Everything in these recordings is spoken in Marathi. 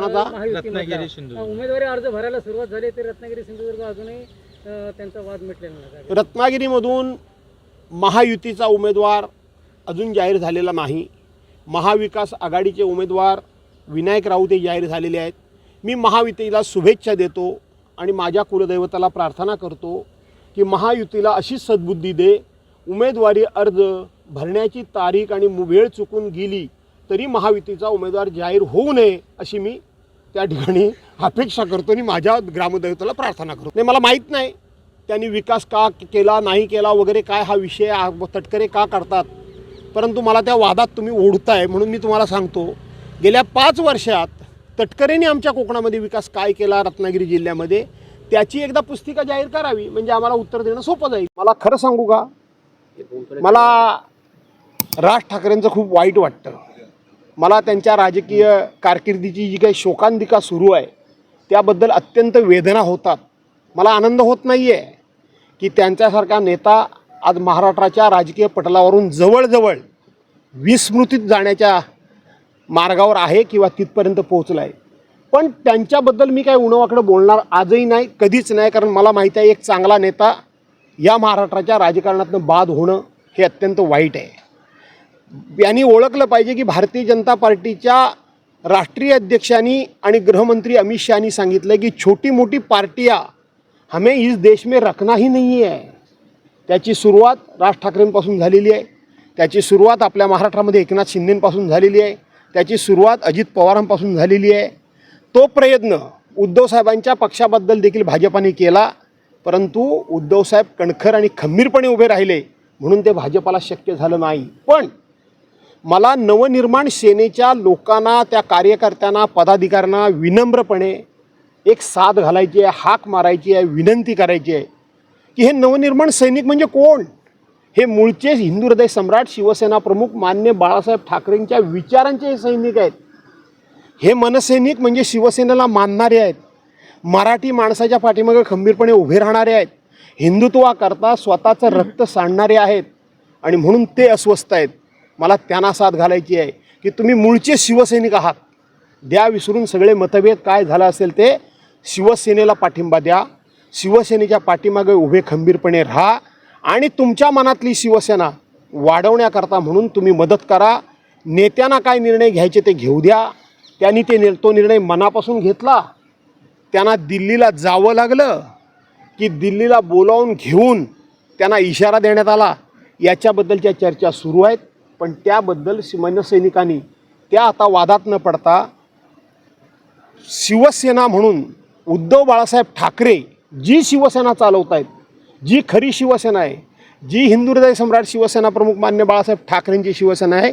माझा रत्नागिरी सिंधुदुर्ग उमेदवारी अर्ज भरायला सुरुवात झाली तर रत्नागिरी सिंधुदुर्ग अजूनही त्यांचा वाद मिटलेला नाही. रत्नागिरीमधून महायुतीचा उमेदवार अजून जाहीर झालेला नाही. महाविकास आघाडीचे उमेदवार विनायक राऊत हे जाहीर झालेले आहेत. मी महायुतीला शुभेच्छा देतो आणि माझ्या कुलदैवताला प्रार्थना करतो की महायुतीला अशी सद्बुद्धी दे, उमेदवारी अर्ज भरण्याची तारीख आणि वेळ चुकून गेली तरी महायुतीचा उमेदवार जाहीर होऊ नये अशी मी त्या ठिकाणी अपेक्षा करतो आणि माझ्या ग्रामदैवताला प्रार्थना करतो. नाही, मला माहीत नाही त्यांनी विकास का केला नाही केला वगैरे काय हा विषय तटकरे का करतात, परंतु मला त्या वादात तुम्ही ओढताय म्हणून मी तुम्हाला सांगतो, गेल्या 5 वर्षात तटकरेंनी आमच्या कोकणामध्ये विकास काय केला रत्नागिरी जिल्ह्यामध्ये त्याची एकदा पुस्तिका जाहीर करावी, म्हणजे आम्हाला उत्तर देणं सोपं जाईल. मला खरं सांगू का, मला राज ठाकरेंचं खूप वाईट वाटतं. मला त्यांच्या राजकीय कारकिर्दीची जी काही शोकांतिका सुरू आहे त्याबद्दल अत्यंत वेदना होतात. मला आनंद होत नाही आहे की त्यांच्यासारखा नेता आज महाराष्ट्राच्या राजकीय पटलावरून जवळजवळ विस्मृतीत जाण्याच्या मार्गावर आहे किंवा तिथपर्यंत पोहोचला आहे. पण त्यांच्याबद्दल मी काही उणवाकडं बोलणार आजही नाही, कधीच नाही, कारण मला माहीत आहे एक चांगला नेता या महाराष्ट्राच्या राजकारणातून बाद होणं हे अत्यंत वाईट आहे. यांनी ओळखलं पाहिजे की भारतीय जनता पार्टीच्या राष्ट्रीय अध्यक्षांनी आणि गृहमंत्री अमित शहानी सांगितलं की छोटी मोठी पार्टियां हमें इस देश में रखना ही नहीं है. त्याची सुरुवात राज ठाकरेंपासून झालेली आहे, त्याची सुरुवात आपल्या महाराष्ट्रामध्ये एकनाथ शिंदेंपासून झालेली आहे, त्याची सुरुवात अजित पवारांपासून झालेली आहे. तो प्रयत्न उद्धवसाहेबांच्या पक्षाबद्दल देखील भाजपाने केला, परंतु उद्धवसाहेब कणखर आणि खंबीरपणे उभे राहिले म्हणून ते भाजपाला शक्य झालं नाही. पण मला नवनिर्माण सेनेच्या लोकांना, त्या कार्यकर्त्यांना, पदाधिकाऱ्यांना विनम्रपणे एक साथ घालायची आहे, हाक मारायची आहे, विनंती करायची आहे की हे नवनिर्माण सैनिक म्हणजे कोण? हे मूळचे हिंदू हृदय सम्राट शिवसेना प्रमुख मान्य बाळासाहेब ठाकरेंच्या विचारांचे हे सैनिक आहेत. हे मनसैनिक म्हणजे शिवसेनेला मानणारे आहेत, मराठी माणसाच्या पाठीमागे खंबीरपणे उभे राहणारे आहेत, हिंदुत्वाकरता स्वतःचं रक्त सांडणारे आहेत आणि म्हणून ते अस्वस्थ आहेत. मला त्यांना साथ घालायची आहे की तुम्ही मूळचे शिवसैनिक आहात, द्या विसरून सगळे मतभेद काय झालं असेल ते शिवसेनेला पाठिंबा द्या, शिवसेनेच्या पाठीमागे उभे खंबीरपणे राहा आणि तुमच्या मनातली शिवसेना वाढवण्याकरता म्हणून तुम्ही मदत करा. नेत्यांना काय निर्णय घ्यायचे ते घेऊ द्या. त्यांनी तो निर्णय मनापासून घेतला, त्यांना दिल्लीला जावं लागलं की दिल्लीला बोलावून घेऊन त्यांना इशारा देण्यात आला, याच्याबद्दलच्या चर्चा सुरू आहेत. पण त्याबद्दल मनसैनिकांनी त्या आता वादात न पडता शिवसेना म्हणून उद्धव बाळासाहेब ठाकरे जी शिवसेना चालवत आहेत, जी खरी शिवसेना आहे, जी हिंदू हृदय सम्राट शिवसेना प्रमुख मान्य बाळासाहेब ठाकरेंची शिवसेना आहे,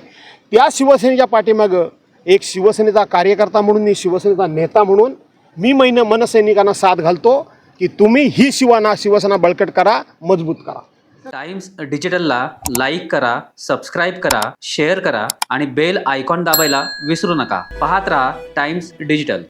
त्या शिवसेनेच्या पाठीमागं एक शिवसेनेचा कार्यकर्ता म्हणून, एक शिवसेनेचा नेता म्हणून मी मनसैनिकांना साथ घालतो की तुम्ही ही शिवसेना बळकट करा, मजबूत करा. टाइम्स डिजिटलला लाईक करा, सबस्क्राईब करा, शेअर करा आणि बेल आयकॉन दाबायला विसरू नका. पाहत रहा टाइम्स डिजिटल.